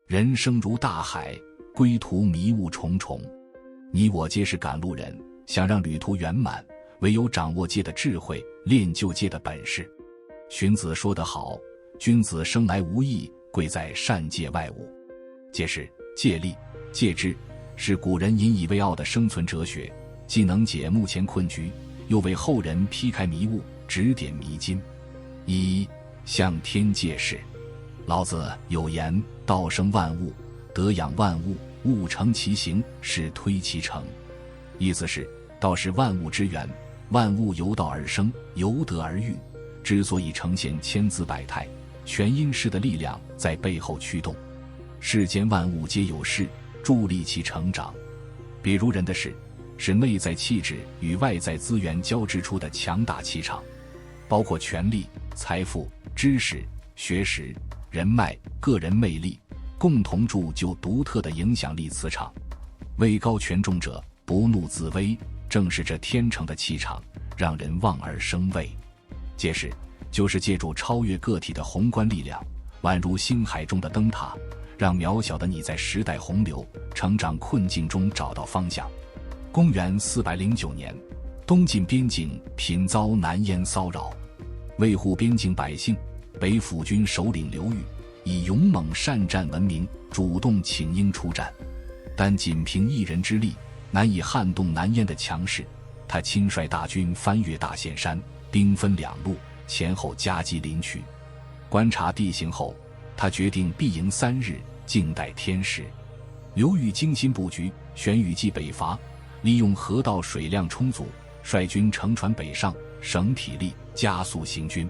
人生如大海，归途迷雾重重。你我皆是赶路人，想让旅途圆满，唯有掌握戒的智慧，练就戒的本事。荀子说得好，君子生来无义，贵在善戒外物。戒是、戒律、戒之，是古人引以为傲的生存哲学，既能解目前困局，又为后人劈开迷雾，指点迷津。一、向天戒事。老子有言：道生万物，德养万物，物成其形，是推其成。意思是，道是万物之源，万物由道而生，由德而育。之所以呈现千姿百态，全因势的力量在背后驱动。世间万物皆有势，助力其成长。比如人的势，是内在气质与外在资源交织出的强大气场，包括权力、财富、知识、学识、人脉、个人魅力，共同铸就独特的影响力磁场。位高权重者不怒自威，正是这天成的气场，让人望而生畏。戒事就是借助超越个体的宏观力量，宛如星海中的灯塔，让渺小的你在时代洪流、成长困境中找到方向。公元409年，东晋边境频遭南燕骚扰，维护边境百姓，北府军首领刘裕以勇猛善战闻名，主动请缨出战。但仅凭一人之力，难以撼动南燕的强势。他亲率大军翻越大岘山，兵分两路，前后夹击临朐。观察地形后，他决定闭营3日，静待天时。刘裕精心布局，选雨季北伐，利用河道水量充足，率军乘船北上，省体力，加速行军。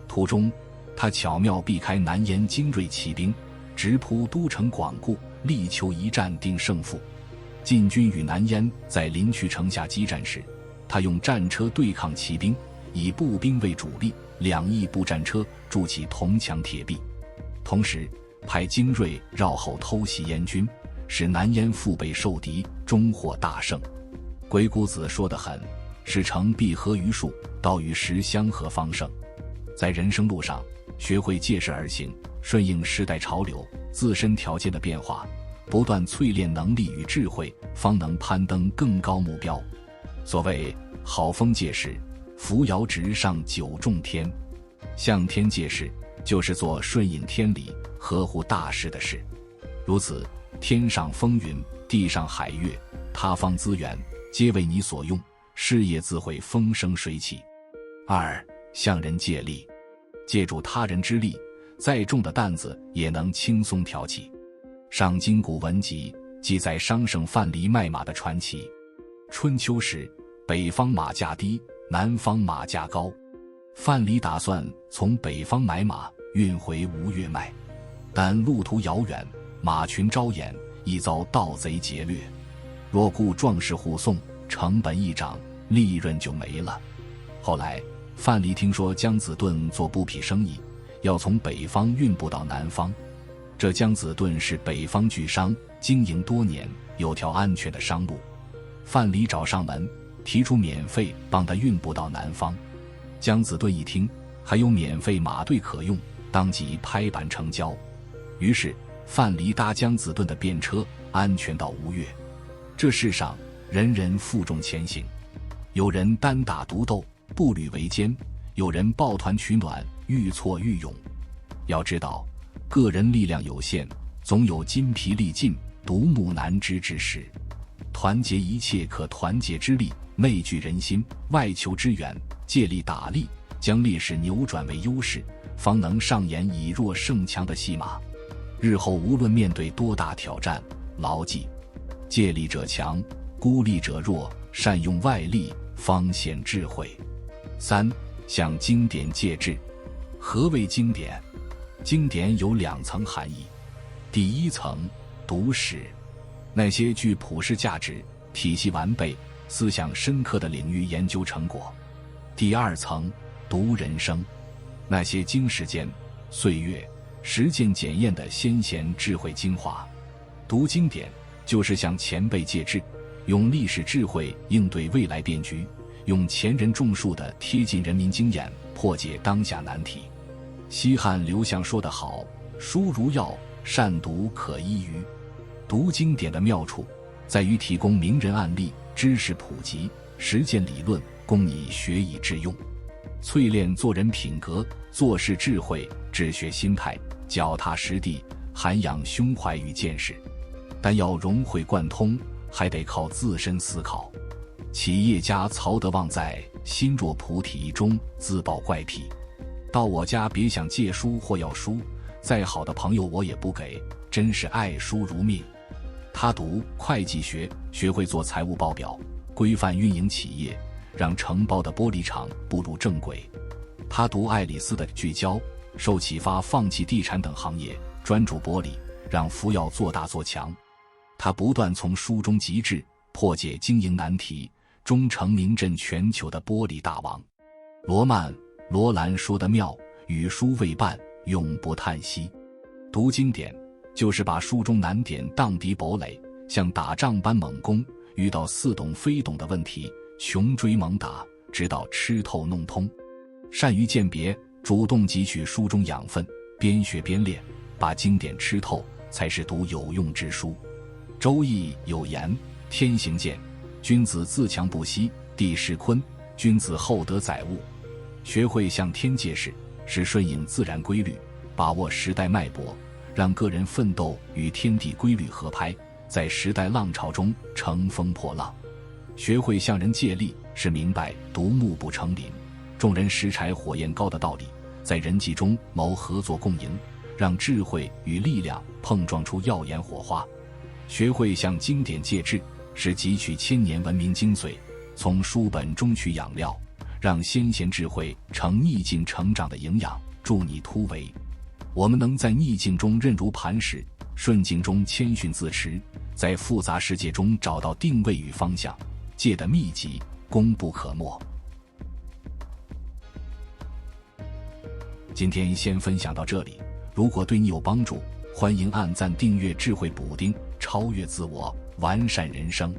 途中，他巧妙避开南燕精锐骑兵，直扑都城广固，力求一战定胜负。晋军与南燕在临朐城下激战时，他用战车对抗骑兵，以步兵为主力，2翼步战车筑起铜墙铁壁，同时派精锐绕后偷袭燕军，使南燕腹背受敌，终获大胜。鬼谷子说得很：事成必合于术，道与时相合方胜。在人生路上，学会借势而行，顺应时代潮流、自身条件的变化，不断淬炼能力与智慧，方能攀登更高目标。所谓好风借势，扶摇直上九重天。向天借势，就是做顺应天理、合乎大势的事。如此，天上风云，地上海月，他方资源，皆为你所用，事业自会风生水起。2. 向人借力。借助他人之力，再重的担子也能轻松挑起。上经古文集记载商圣范蠡卖马的传奇。春秋时，北方马价低，南方马价高。范蠡打算从北方买马运回吴越卖，但路途遥远，马群招眼，易遭盗贼劫掠。若雇壮士护送，成本一涨，利润就没了。后来范蠡听说姜子盾做布匹生意，要从北方运布到南方。这姜子盾是北方巨商，经营多年，有条安全的商路。范蠡找上门，提出免费帮他运布到南方。姜子盾一听，还有免费马队可用，当即拍板成交。于是范蠡搭姜子盾的便车，安全到吴越。这世上人人负重前行，有人单打独斗，步履维艰，有人抱团取暖，愈挫愈勇。要知道，个人力量有限，总有筋疲力尽、独木难支之时。团结一切可团结之力，内聚人心，外求支援，借力打力，将劣势扭转为优势，方能上演以弱胜强的戏码。日后无论面对多大挑战，牢记借力者强，孤立者弱，善用外力，方显智慧。3. 向经典借智。何谓经典？经典有2层含义。第一层，读史，那些具普世价值、体系完备、思想深刻的领域研究成果。第2层，读人生，那些经时间、岁月、实践检验的先贤智慧精华。读经典，就是向前辈借智，用历史智慧应对未来变局，用前人种树的贴近人民经验破解当下难题。西汉刘向说得好：书如药，善读可依于。读经典的妙处在于提供名人案例、知识普及、实践理论，供你学以致用，淬炼做人品格、做事智慧、治学心态，脚踏实地，涵养胸怀与见识。但要融会贯通，还得靠自身思考。企业家曹德旺在《心若菩提》中自曝怪癖：到我家别想借书或要书，再好的朋友我也不给，真是爱书如命。他读会计学，学会做财务报表，规范运营企业，让承包的玻璃厂步入正轨。他读爱丽丝的聚焦，受启发放弃地产等行业，专注玻璃，让福耀做大做强。他不断从书中极致破解经营难题，终成名震全球的玻璃大王。罗兰说得妙，与书为伴，永不叹息。读经典就是把书中难点荡涤堡垒，像打仗般猛攻，遇到似懂非懂的问题，穷追猛打，直到吃透弄通。善于鉴别，主动汲取书中养分，边学边练，把经典吃透，才是读有用之书。周易有言：天行健，君子自强不息；地势坤，君子厚德载物。学会向天借势，是顺应自然规律，把握时代脉搏，让个人奋斗与天地规律合拍，在时代浪潮中乘风破浪。学会向人借力，是明白独木不成林，众人拾柴火焰高的道理，在人际中谋合作共赢，让智慧与力量碰撞出耀眼火花。学会向经典借智，是汲取千年文明精髓，从书本中取养料，让先贤智慧成逆境成长的营养，助你突围。我们能在逆境中韧如磐石，顺境中谦逊自持，在复杂世界中找到定位与方向，借的秘籍功不可没。今天先分享到这里，如果对你有帮助，欢迎按赞订阅智慧补丁，超越自我，完善人生。